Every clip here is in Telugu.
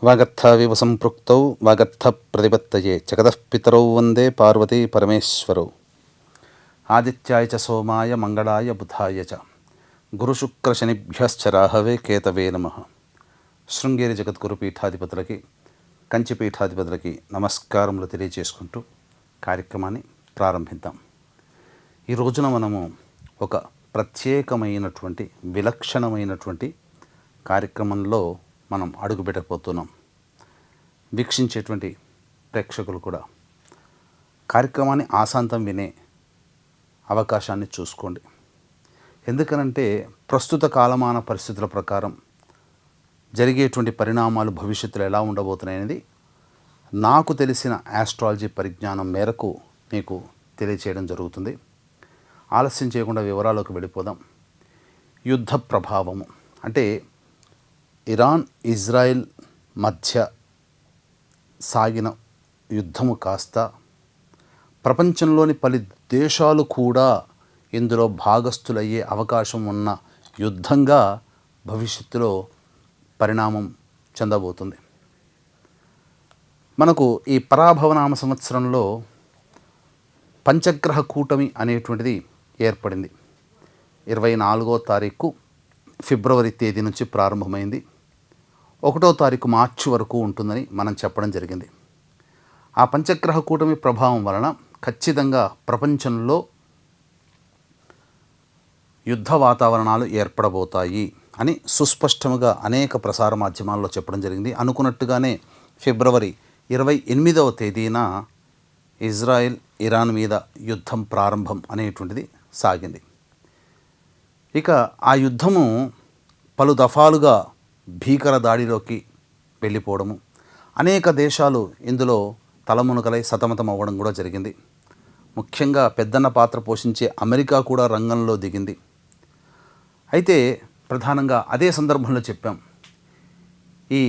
వాగర్థావివ సంపృక్తౌ వాగర్థ ప్రతిపత్తయే జగతః పితరౌ వందే పార్వతీ పరమేశ్వరౌ. ఆదిత్యాయ చ సోమాయ మంగళాయ బుధాయ చ గురుశుక్రశనిభ్యశ్చ రాహవే కేతవే నమః. శృంగేరి జగద్గురు పీఠాధిపతులకి, కంచి పీఠాధిపతులకి నమస్కారములు తెలియజేసుకుంటూ కార్యక్రమాన్ని ప్రారంభిద్దాం. ఈ రోజున మనము ఒక ప్రత్యేకమైనటువంటి విలక్షణమైనటువంటి కార్యక్రమంలో మనం అడుగుపెట్టకపోతున్నాం. వీక్షించేటువంటి ప్రేక్షకులు కూడా కార్యక్రమాన్ని ఆశాంతం వినే అవకాశాన్ని చూసుకోండి. ఎందుకనంటే ప్రస్తుత కాలమాన పరిస్థితుల ప్రకారం జరిగేటువంటి పరిణామాలు భవిష్యత్తులో ఎలా ఉండబోతున్నాయనేది నాకు తెలిసిన ఆస్ట్రాలజీ పరిజ్ఞానం మేరకు మీకు తెలియచేయడం జరుగుతుంది. ఆలస్యం చేయకుండా వివరాలకు వెళ్ళిపోదాం. యుద్ధ ప్రభావము అంటే ఇరాన్ ఇజ్రాయెల్ మధ్య సాగిన యుద్ధము కాస్త ప్రపంచంలోని పలు దేశాలు కూడా ఇందులో భాగస్థులయ్యే అవకాశం ఉన్న యుద్ధంగా భవిష్యత్తులో పరిణామం చెందబోతుంది. మనకు ఈ పరాభవనామ సంవత్సరంలో పంచగ్రహ కూటమి అనేటువంటిది ఏర్పడింది. 24వ తారీఖు ఫిబ్రవరి తేదీ నుంచి ప్రారంభమైంది. 1వ తారీఖు మార్చి వరకు ఉంటుందని మనం చెప్పడం జరిగింది. ఆ పంచగ్రహ కూటమి ప్రభావం వలన ఖచ్చితంగా ప్రపంచంలో యుద్ధ వాతావరణాలు ఏర్పడబోతాయి అని సుస్పష్టంగా అనేక ప్రసార మాధ్యమాల్లో చెప్పడం జరిగింది. అనుకున్నట్టుగానే ఫిబ్రవరి 28వ తేదీన ఇజ్రాయెల్ ఇరాన్ మీద యుద్ధం ప్రారంభం అనేటువంటిది సాగింది. ఇక ఆ యుద్ధము పలు దఫాలుగా భీకర దాడిలోకి వెళ్ళిపోవడము, అనేక దేశాలు ఇందులో తలమునకలై సతమతం అవ్వడం కూడా జరిగింది. ముఖ్యంగా పెద్దన్న పాత్ర పోషించే అమెరికా కూడా రంగంలో దిగింది. అయితే ప్రధానంగా అదే సందర్భంలో చెప్పాం, ఈ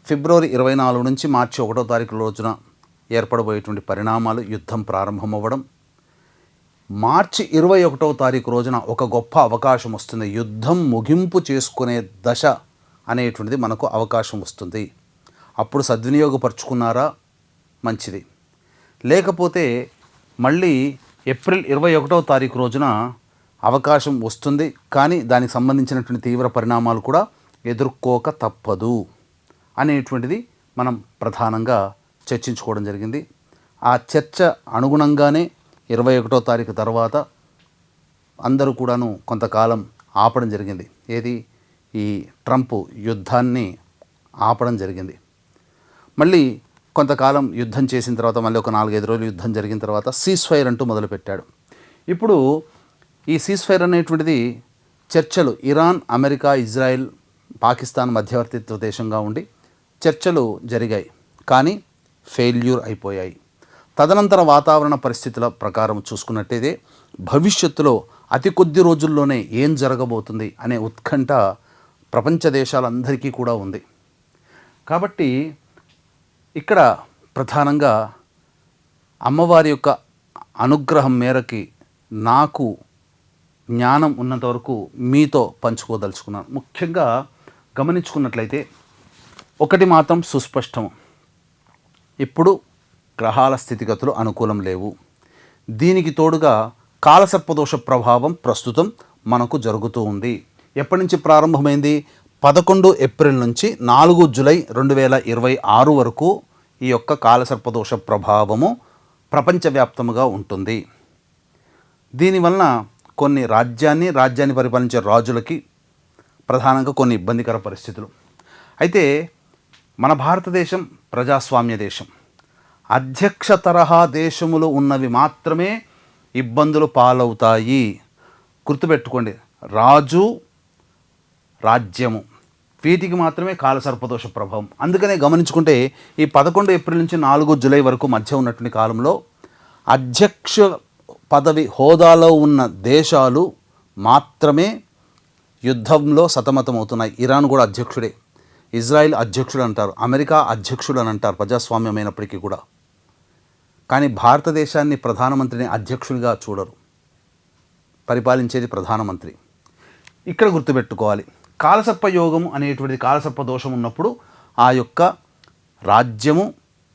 ఫిబ్రవరి 24 నుంచి మార్చి 1వ తారీఖు రోజున ఏర్పడబోయేటువంటి పరిణామాలు యుద్ధం ప్రారంభమవ్వడం, మార్చి 21వ తారీఖు రోజున ఒక గొప్ప అవకాశం వస్తుంది. యుద్ధం ముగింపు చేసుకునే దశ అనేటువంటిది మనకు అవకాశం వస్తుంది. అప్పుడు సద్వినియోగపరుచుకున్నారా మంచిది, లేకపోతే మళ్ళీ ఏప్రిల్ 21వ తారీఖు రోజున అవకాశం వస్తుంది. కానీ దానికి సంబంధించినటువంటి తీవ్ర పరిణామాలు కూడా ఎదుర్కోక తప్పదు అనేటువంటిది మనం ప్రధానంగా చర్చించుకోవడం జరిగింది. ఆ చర్చ అనుగుణంగానే 21వ తారీఖు తర్వాత అందరూ కూడాను కొంతకాలం ఆపడం జరిగింది. ఏది, ఈ ట్రంప్ యుద్ధాన్ని ఆపడం జరిగింది. మళ్ళీ కొంతకాలం యుద్ధం చేసిన తర్వాత మళ్ళీ ఒక 4-5 రోజులు యుద్ధం జరిగిన తర్వాత సీజ్-ఫైర్ అంటూ మొదలుపెట్టాడు. ఇప్పుడు ఈ సీజ్-ఫైర్ అనేటువంటిది చర్చలు, ఇరాన్, అమెరికా, ఇజ్రాయెల్, పాకిస్తాన్ మధ్యవర్తిత్వ దేశంగా ఉండి చర్చలు జరిగాయి, కానీ ఫెయిల్యూర్ అయిపోయాయి. తదనంతర వాతావరణ పరిస్థితుల ప్రకారం చూసుకున్నట్టయితే భవిష్యత్తులో అతి కొద్ది రోజుల్లోనే ఏం జరగబోతుంది అనే ఉత్కంఠ ప్రపంచ దేశాలందరికీ కూడా ఉంది. కాబట్టి ఇక్కడ ప్రధానంగా అమ్మవారి యొక్క అనుగ్రహం మేరకి నాకు జ్ఞానం ఉన్నంతవరకు మీతో పంచుకోదలుచుకున్నాను. ముఖ్యంగా గమనించుకున్నట్లయితే ఒకటి మాత్రం సుస్పష్టం, ఇప్పుడు గ్రహాల స్థితిగతులు అనుకూలం లేవు. దీనికి తోడుగా కాలసర్పదోష ప్రభావం ప్రస్తుతం మనకు జరుగుతూ ఉంది. ఎప్పటి నుంచి ప్రారంభమైంది? 11 ఏప్రిల్ నుంచి 4 జూలై 2026 వరకు ఈ యొక్క కాలసర్పదోష ప్రభావము ప్రపంచవ్యాప్తముగా ఉంటుంది. దీనివలన కొన్ని రాజ్యాన్ని పరిపాలించే రాజులకి ప్రధానంగా కొన్ని ఇబ్బందికర పరిస్థితులు. అయితే మన భారతదేశం ప్రజాస్వామ్య దేశం. అధ్యక్ష తరహా దేశములు ఉన్నవి మాత్రమే ఇబ్బందులు పాలవుతాయి. గుర్తుపెట్టుకోండి, రాజు, రాజ్యము, వీటికి మాత్రమే కాలసర్పదోష ప్రభావం. అందుకనే గమనించుకుంటే ఈ 11 ఏప్రిల్ నుంచి 4 జూలై వరకు మధ్య ఉన్నటువంటి కాలంలో అధ్యక్ష పదవి హోదాలో ఉన్న దేశాలు మాత్రమే యుద్ధంలో సతమతమవుతున్నాయి. ఇరాన్ కూడా అధ్యక్షుడే, ఇజ్రాయెల్ అధ్యక్షుడు అంటారు, అమెరికా అధ్యక్షుడు అని అంటారు ప్రజాస్వామ్యమైనప్పటికీ కూడా. కానీ భారతదేశాన్ని ప్రధానమంత్రిని అధ్యక్షునిగా చూడరు, పరిపాలించేది ప్రధానమంత్రి. ఇక్కడ గుర్తుపెట్టుకోవాలి, కాలసర్ప యోగం అనేటువంటిది, కాలసర్ప దోషం ఉన్నప్పుడు ఆ యొక్క రాజ్యము,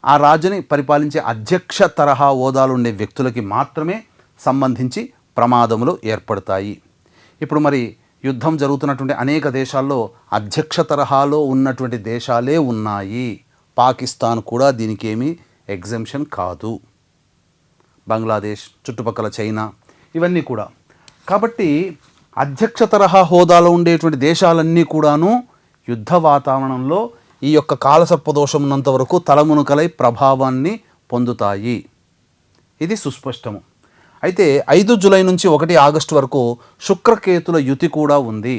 ఆ రాజుని పరిపాలించే అధ్యక్ష తరహా హోదాలు ఉండే వ్యక్తులకి మాత్రమే సంబంధించి ప్రమాదములు ఏర్పడతాయి. ఇప్పుడు మరి యుద్ధం జరుగుతున్నటువంటి అనేక దేశాల్లో అధ్యక్ష తరహాలో ఉన్నటువంటి దేశాలే ఉన్నాయి. పాకిస్తాన్ కూడా దీనికి ఏమీ ఎగ్జెంప్షన్ కాదు, బంగ్లాదేశ్, చుట్టుపక్కల చైనా, ఇవన్నీ కూడా. కాబట్టి అధ్యక్ష తరహా హోదాలో ఉండేటువంటి దేశాలన్నీ కూడాను యుద్ధ వాతావరణంలో ఈ యొక్క కాలసర్పదోషం ఉన్నంత వరకు తలమునకలై ప్రభావాన్ని పొందుతాయి. ఇది సుస్పష్టము. అయితే 5 జూలై నుంచి 1 ఆగస్టు వరకు శుక్రకేతుల యుతి కూడా ఉంది.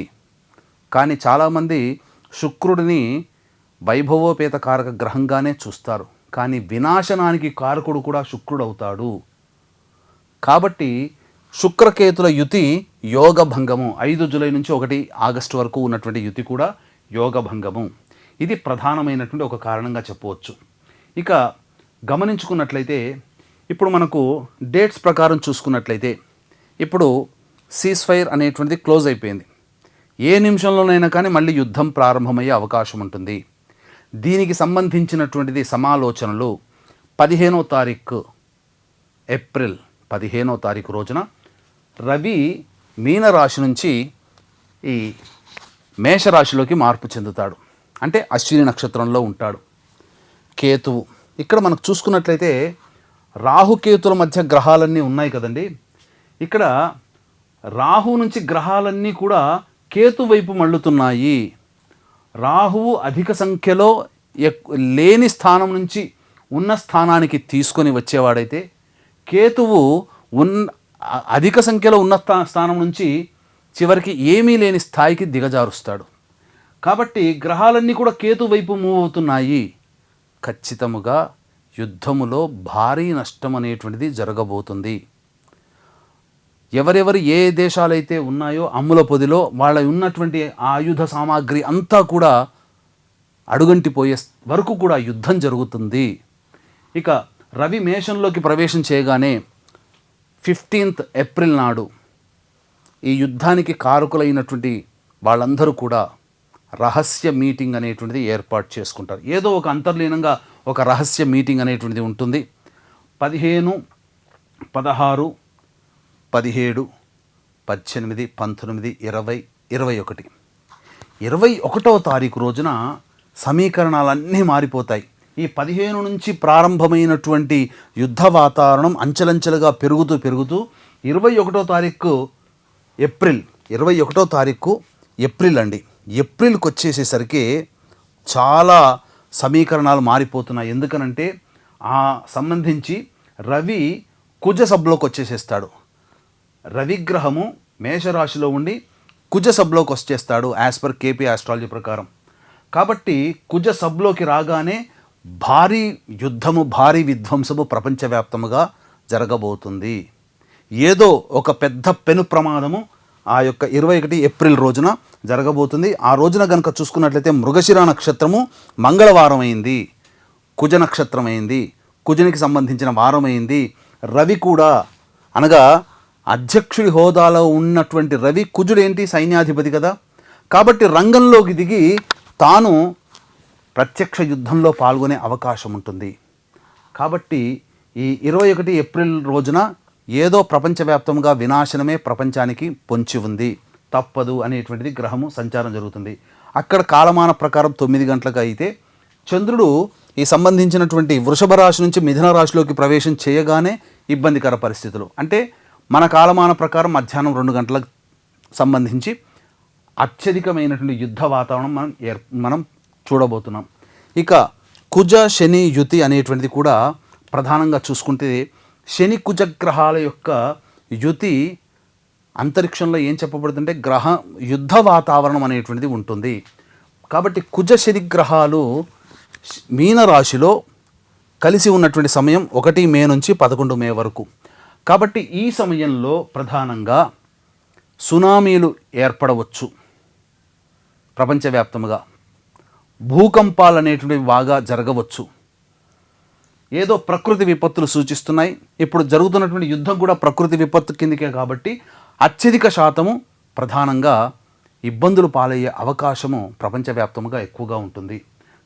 కానీ చాలామంది శుక్రుడిని వైభవోపేత కారక గ్రహంగానే చూస్తారు, కానీ వినాశనానికి కారకుడు కూడా శుక్రుడు అవుతాడు. కాబట్టి శుక్రకేతుల యుతి యోగభంగము. 5 జూలై నుంచి 1 ఆగస్టు వరకు ఉన్నటువంటి యుతి కూడా యోగభంగము. ఇది ప్రధానమైనటువంటి ఒక కారణంగా చెప్పవచ్చు. ఇక గమనించుకున్నట్లయితే ఇప్పుడు మనకు డేట్స్ ప్రకారం చూసుకున్నట్లయితే ఇప్పుడు సీజ్-ఫైర్ అనేటువంటిది క్లోజ్ అయిపోయింది. ఏ నిమిషంలోనైనా కానీ మళ్ళీ యుద్ధం ప్రారంభమయ్యే అవకాశం ఉంటుంది. దీనికి సంబంధించినటువంటిది సమాలోచనలు 15వ తారీఖు ఏప్రిల్ 15వ తారీఖు రోజున రవి మీనరాశి నుంచి ఈ మేషరాశిలోకి మార్పు చెందుతాడు. అంటే అశ్విని నక్షత్రంలో ఉంటాడు. కేతువు ఇక్కడ మనకు చూసుకున్నట్లయితే రాహుకేతుల మధ్య గ్రహాలన్నీ ఉన్నాయి కదండి. ఇక్కడ రాహు నుంచి గ్రహాలన్నీ కూడా కేతు వైపు మళ్ళుతున్నాయి. రాహువు అధిక సంఖ్యలో లేని స్థానం నుంచి ఉన్న స్థానానికి తీసుకొని వచ్చేవాడైతే కేతువు అధిక సంఖ్యలో ఉన్న స్థానం నుంచి చివరికి ఏమీ లేని స్థాయికి దిగజారుస్తాడు. కాబట్టి గ్రహాలన్నీ కూడా కేతు వైపు మూవ్ అవుతున్నాయి. ఖచ్చితముగా యుద్ధములో భారీ నష్టం అనేటువంటిది జరగబోతుంది. ఎవరెవరు ఏ దేశాలైతే ఉన్నాయో అమ్ముల పొదిలో వాళ్ళ ఉన్నటువంటి ఆయుధ సామాగ్రి అంతా కూడా అడుగంటిపోయే వరకు కూడా యుద్ధం జరుగుతుంది. ఇక రవి మేషంలోకి ప్రవేశం చేయగానే 15th ఏప్రిల్ నాడు ఈ యుద్ధానికి కారకులైనటువంటి వాళ్ళందరూ కూడా రహస్య మీటింగ్ అనేటువంటిది ఏర్పాటు చేసుకుంటారు. ఏదో ఒక అంతర్లీనంగా ఒక రహస్య మీటింగ్ అనేటువంటిది ఉంటుంది. 15, 16, 17, 18, 19, 20, 21. 21వ తారీఖు రోజున సమీకరణాలన్నీ మారిపోతాయి. ఈ 15 నుంచి ప్రారంభమైనటువంటి యుద్ధ వాతావరణం అంచెలంచెలుగా పెరుగుతూ 21వ తారీఖు ఏప్రిల్ 21వ తారీఖు ఏప్రిల్ అండి. ఏప్రిల్కి వచ్చేసేసరికి చాలా సమీకరణాలు మారిపోతున్నాయి. ఎందుకనంటే ఆ సంబంధించి రవి కుజ సభలోకి వచ్చేసేస్తాడు. రవిగ్రహము మేషరాశిలో ఉండి కుజ సభలోకి వచ్చేస్తాడు యాజ్ పర్ కేపీ ఆస్ట్రాలజీ ప్రకారం. కాబట్టి కుజ సభలోకి రాగానే భారీ యుద్ధము, భారీ విధ్వంసము ప్రపంచవ్యాప్తముగా జరగబోతుంది. ఏదో ఒక పెద్ద పెను ప్రమాదము ఆ యొక్క 21 ఏప్రిల్ రోజున జరగబోతుంది. ఆ రోజున కనుక చూసుకున్నట్లయితే మృగశిర నక్షత్రము మంగళవారం అయింది, కుజ నక్షత్రం అయింది, కుజునికి సంబంధించిన వారం అయింది. రవి కూడా అనగా అధ్యక్షుడి హోదాలో ఉన్నటువంటి రవి, కుజుడేంటి సైన్యాధిపతి కదా, కాబట్టి రంగంలోకి దిగి తాను ప్రత్యక్ష యుద్ధంలో పాల్గొనే అవకాశం ఉంటుంది. కాబట్టి ఈ 21 ఏప్రిల్ రోజున ఏదో ప్రపంచవ్యాప్తంగా వినాశనమే ప్రపంచానికి పొంచి ఉంది, తప్పదు అనేటువంటిది గ్రహము సంచారం జరుగుతుంది. అక్కడ కాలమాన ప్రకారం 9 గంటలకు అయితే చంద్రుడు ఈ సంబంధించినటువంటి వృషభ రాశి నుంచి మిథున రాశిలోకి ప్రవేశం చేయగానే ఇబ్బందికర పరిస్థితులు. అంటే మన కాలమాన ప్రకారం మధ్యాహ్నం 2 గంటలకు సంబంధించి అత్యధికమైనటువంటి యుద్ధ వాతావరణం మనం చూడబోతున్నాం. ఇక కుజ శని యుతి అనేటువంటిది కూడా ప్రధానంగా చూసుకుంటే శని కుజ గ్రహాల యొక్క యుతి అంతరిక్షంలో ఏం చెప్పబడుతుంటే గ్రహ యుద్ధ వాతావరణం అనేటువంటిది ఉంటుంది. కాబట్టి కుజ శని గ్రహాలు మీనరాశిలో కలిసి ఉన్నటువంటి సమయం 1 మే నుంచి 11 మే వరకు. కాబట్టి ఈ సమయంలో ప్రధానంగా సునామీలు ఏర్పడవచ్చు ప్రపంచవ్యాప్తంగా, భూకంపాలు అనేటువంటివి బాగా జరగవచ్చు. ఏదో ప్రకృతి విపత్తులు సూచిస్తున్నాయి. ఇప్పుడు జరుగుతున్నటువంటి యుద్ధం కూడా ప్రకృతి విపత్తు కిందకే కాబట్టి అత్యధిక శాతము ప్రధానంగా ఇబ్బందులు పాలయ్యే అవకాశము ప్రపంచవ్యాప్తంగా ఎక్కువగా ఉంటుంది.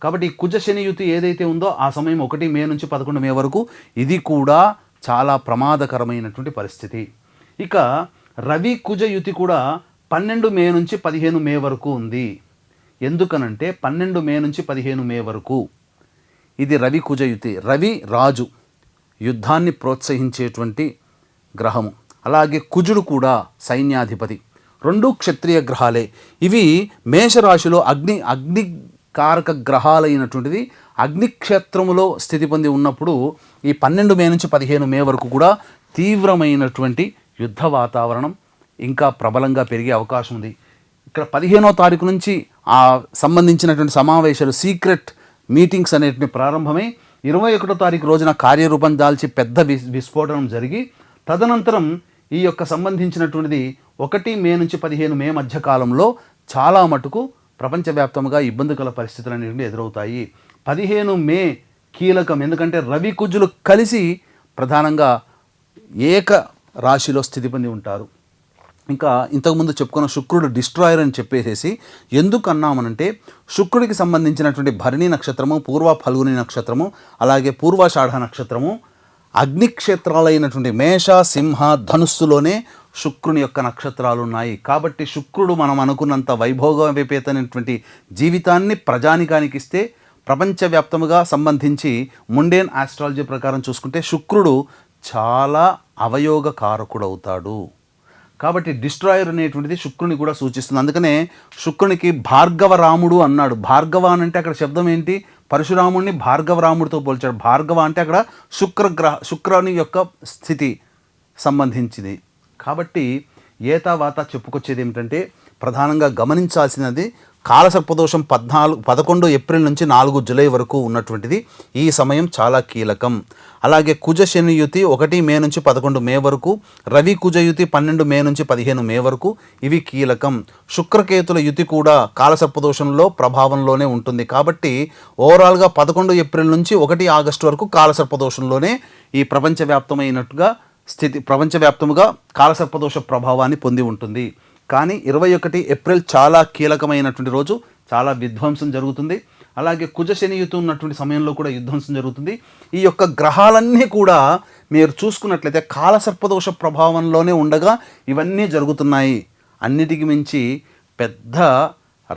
కాబట్టి ఈ కుజ శని యుతి ఏదైతే ఉందో ఆ సమయం 1 మే నుంచి 11 మే వరకు ఇది కూడా చాలా ప్రమాదకరమైనటువంటి పరిస్థితి. ఇక రవి కుజ యుతి కూడా 12 మే నుంచి 15 మే వరకు ఉంది. ఎందుకనంటే 12 మే నుంచి 15 మే వరకు ఇది రవి కుజ యుతి. రవి రాజు, యుద్ధాన్ని ప్రోత్సహించేటువంటి గ్రహము. అలాగే కుజుడు కూడా సైన్యాధిపతి. 2 క్షత్రియ గ్రహాలే. ఇవి మేషరాశిలో అగ్నికారక గ్రహాలైనటువంటిది అగ్నిక్షేత్రములో స్థితి పొంది ఉన్నప్పుడు ఈ 12 మే నుంచి 15 మే వరకు కూడా తీవ్రమైనటువంటి యుద్ధ వాతావరణం ఇంకా ప్రబలంగా పెరిగే అవకాశం ఉంది. ఇక్కడ 15వ తారీఖు నుంచి ఆ సంబంధించినటువంటి సమావేశాలు, సీక్రెట్ మీటింగ్స్ అనేటివి ప్రారంభమై 21వ తారీఖు రోజున కార్యరూపం దాల్చి పెద్ద విస్ఫోటనం జరిగి తదనంతరం ఈ యొక్క సంబంధించినటువంటిది 1 మే నుంచి 15 మే మధ్య కాలంలో చాలా మటుకు ప్రపంచవ్యాప్తంగా ఇబ్బందికర పరిస్థితులు అనేవి ఎదురవుతాయి. 15 మే కీలకం, ఎందుకంటే రవి కుజులు కలిసి ప్రధానంగా ఏక రాశిలో స్థితి పొంది ఉంటారు. ఇంకా ఇంతకుముందు చెప్పుకున్న శుక్రుడు డిస్ట్రాయర్ అని చెప్పేసి ఎందుకు అన్నామనంటే శుక్రుడికి సంబంధించినటువంటి భరణి నక్షత్రము, పూర్వ ఫల్గుని నక్షత్రము, అలాగే పూర్వాషాఢ నక్షత్రము అగ్నిక్షేత్రాలైనటువంటి మేష, సింహ, ధనుస్సులోనే శుక్రుని యొక్క నక్షత్రాలు ఉన్నాయి. కాబట్టి శుక్రుడు మనం అనుకున్నంత వైభోగవిపేతమైనటువంటి జీవితాన్ని ప్రజానికానికి ఇస్తే ప్రపంచవ్యాప్తముగా సంబంధించి ముండేన్ ఆస్ట్రాలజీ ప్రకారం చూసుకుంటే శుక్రుడు చాలా అవయోగకారకుడవుతాడు. కాబట్టి డిస్ట్రాయర్ అనేటువంటిది శుక్రుని కూడా సూచిస్తుంది. అందుకనే శుక్రునికి భార్గవ రాముడు అన్నాడు. భార్గవ అంటే అక్కడ శబ్దం ఏంటి? పరశురాముడిని భార్గవ రాముడితో పోల్చాడు. భార్గవ అంటే అక్కడ శుక్రుని యొక్క స్థితి సంబంధించింది. కాబట్టి ఏతావాత చెప్పుకొచ్చేది ఏమిటంటే ప్రధానంగా గమనించాల్సినది కాలసర్పదోషం 11 ఏప్రిల్ నుంచి 4 జూలై వరకు ఉన్నటువంటిది. ఈ సమయం చాలా కీలకం. అలాగే కుజ శని యుతి 1 మే నుంచి 11 మే వరకు, రవి కుజ యుతి 12 మే నుంచి 15 మే వరకు ఇవి కీలకం. శుక్రకేతుల యుతి కూడా కాలసర్పదోషంలో ప్రభావంలోనే ఉంటుంది. కాబట్టి ఓవరాల్గా 11 ఏప్రిల్ నుంచి 1 ఆగస్టు వరకు కాలసర్పదోషంలోనే ఈ ప్రపంచవ్యాప్తముగా కాలసర్పదోష ప్రభావాన్ని పొంది ఉంటుంది. కానీ 21 ఏప్రిల్ చాలా కీలకమైనటువంటి రోజు, చాలా విధ్వంసం జరుగుతుంది. అలాగే కుజ శని యుతి ఉన్నటువంటి సమయంలో కూడా విధ్వంసం జరుగుతుంది. ఈ యొక్క గ్రహాలన్నీ కూడా మీరు చూసుకున్నట్లయితే కాలసర్పదోష ప్రభావంలోనే ఉండగా ఇవన్నీ జరుగుతున్నాయి. అన్నిటికి మించి పెద్ద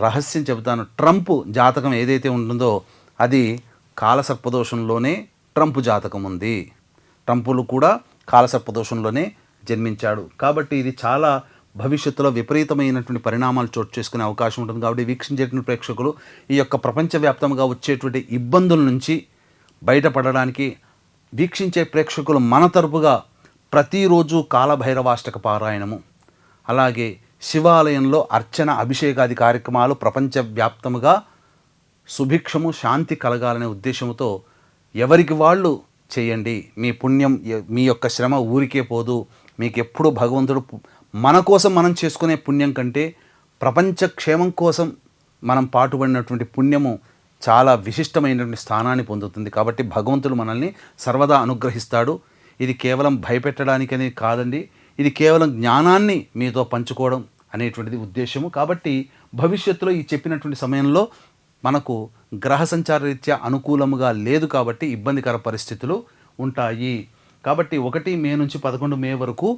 రహస్యం చెబుతాను. ట్రంప్ జాతకం ఏదైతే ఉంటుందో అది కాలసర్పదోషంలోనే ట్రంప్ జాతకం ఉంది. ట్రంపులు కూడా కాలసర్పదోషంలోనే జన్మించాడు. కాబట్టి ఇది చాలా భవిష్యత్తులో విపరీతమైనటువంటి పరిణామాలు చోటు చేసుకునే అవకాశం ఉంటుంది. కాబట్టి వీక్షించేటువంటి ప్రేక్షకులు ఈ యొక్క ప్రపంచవ్యాప్తంగా వచ్చేటువంటి ఇబ్బందుల నుంచి బయటపడడానికి వీక్షించే ప్రేక్షకులు మన తరపుగా ప్రతిరోజు కాలభైరవాష్టక పారాయణము, అలాగే శివాలయంలో అర్చన, అభిషేకాది కార్యక్రమాలు ప్రపంచవ్యాప్తముగా సుభిక్షము, శాంతి కలగాలనే ఉద్దేశంతో ఎవరికి వాళ్ళు చేయండి. మీ పుణ్యం, మీ యొక్క శ్రమ ఊరికే పోదు. మీకు ఎప్పుడు భగవంతుడు మన కోసం మనం చేసుకునే పుణ్యం కంటే ప్రపంచ క్షేమం కోసం మనం పాటుపడినటువంటి పుణ్యము చాలా విశిష్టమైనటువంటి స్థానాన్ని పొందుతుంది. కాబట్టి భగవంతుడు మనల్ని సర్వదా అనుగ్రహిస్తాడు. ఇది కేవలం భయపెట్టడానికనే కాదండి, ఇది కేవలం జ్ఞానాన్ని మీతో పంచుకోవడం అనేటువంటిది ఉద్దేశము. కాబట్టి భవిష్యత్తులో ఈ చెప్పినటువంటి సమయంలో మనకు గ్రహ సంచార రీత్యా అనుకూలముగా లేదు కాబట్టి ఇబ్బందికర పరిస్థితులు ఉంటాయి. కాబట్టి 1 మే నుంచి 11 మే వరకు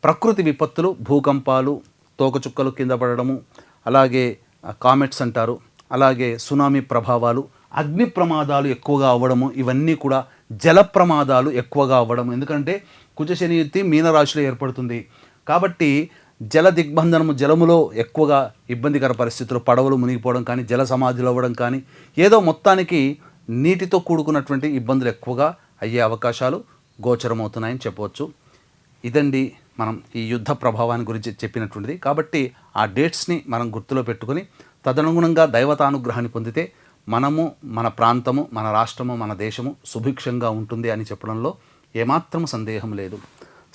ప్రకృతి విపత్తులు, భూకంపాలు, తోకచుక్కలు కింద పడడము, అలాగే కామెట్స్ అంటారు, అలాగే సునామీ ప్రభావాలు, అగ్ని ప్రమాదాలు ఎక్కువగా అవ్వడము, ఇవన్నీ కూడా జల ప్రమాదాలు ఎక్కువగా అవ్వడం. ఎందుకంటే కుజ శని యుతి మీనరాశిలో ఏర్పడుతుంది కాబట్టి జల దిగ్బంధనము, జలములో ఎక్కువగా ఇబ్బందికర పరిస్థితులు, పడవలు మునిగిపోవడం కానీ, జల సమాధిలో అవ్వడం కానీ, ఏదో మొత్తానికి నీటితో కూడుకున్నటువంటి ఇబ్బందులు ఎక్కువగా అయ్యే అవకాశాలు గోచరమవుతున్నాయని చెప్పవచ్చు. ఇదండి మనం ఈ యుద్ధ ప్రభావాన్ని గురించి చెప్పినటువంటిది. కాబట్టి ఆ డేట్స్ని మనం గుర్తులో పెట్టుకుని తదనుగుణంగా దైవతానుగ్రహాన్ని పొందితే మనము, మన ప్రాంతము, మన రాష్ట్రము, మన దేశము సుభిక్షంగా ఉంటుంది అని చెప్పడంలో ఏమాత్రం సందేహం లేదు.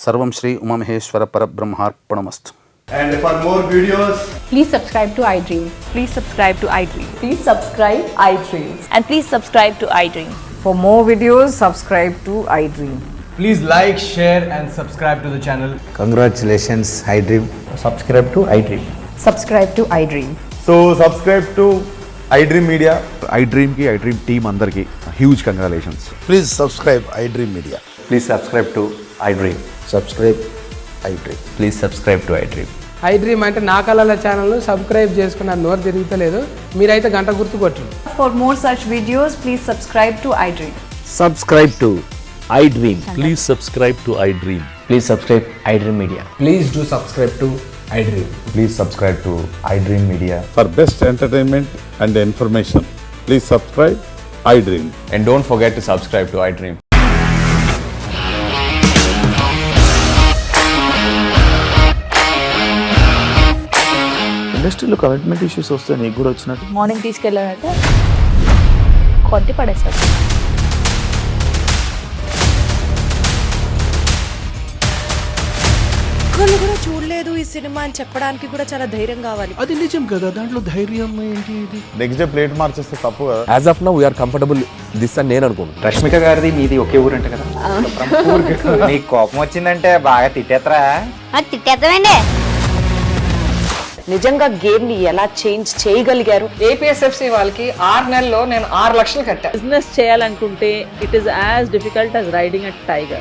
సర్వం శ్రీ ఉమామహేశ్వర పరబ్రహ్మార్పణమస్తు. And for more videos, please subscribe to iDream. Please subscribe to iDream. Please subscribe iDream. And please subscribe to iDream. For more videos, subscribe to iDream. please like, share and subscribe to the channel. Congratulations, iDream. Subscribe to iDream. Subscribe to iDream. So subscribe to iDream Media. iDreamకి iDream టీమ్ అందరికీ huge congratulations. Please subscribe iDream Media. Please subscribe to iDream. Subscribe iDream. Please subscribe to iDream. iDream అంటే నా కళల ఛానల్ సబ్స్క్రైబ్ చేసుకున్న నోరు తిరుగుతలేదు, మీరైతే గంట గుర్తు కొట్టండి. For more such videos, please subscribe to iDream. Subscribe to iDream. Please subscribe to iDream. Please subscribe iDream Media. Please do subscribe to iDream. Please subscribe to iDream Media. For best entertainment and information, please subscribe iDream. And don't forget to subscribe to iDream. ఇండస్ట్రీలో కమిట్మెంట్ ఇష్యూస్ వస్తే నీకు కూడా వచ్చినట్టు. మార్నింగ్ తీసుకెళ్ళారంటే కొట్టి పడేశారు. ఒక్కళ్ళు కూడా చూడలేదు ఈ సినిమా అని చెప్పడానికి కూడా చాలా ధైర్యం కావాలి. అది నిజం కదా, దాంట్లో ధైర్యం ఏంటి? ఇది నెక్స్ట్ డే ప్లేట్ మార్చేస్తే తప్పు కదా. As of now, we are comfortable this అని నేను అనుకుంటున్నాను. రష్మిక గారిది మీది ఒకే ఊరంట కదా? నీకు కోపం వచ్చిందంటే బాగా తిట్టేత్తరా? తిట్టేద్దామండి. నిజంగా గేమ్ ని ఎలా చేంజ్ చేయగలిగారు? APSFC వాళ్ళకి 6 నెలల్లో నేను 6 లక్షలు కట్టా. బిజినెస్ చేయాలనుకుంటే it is as difficult as riding a tiger.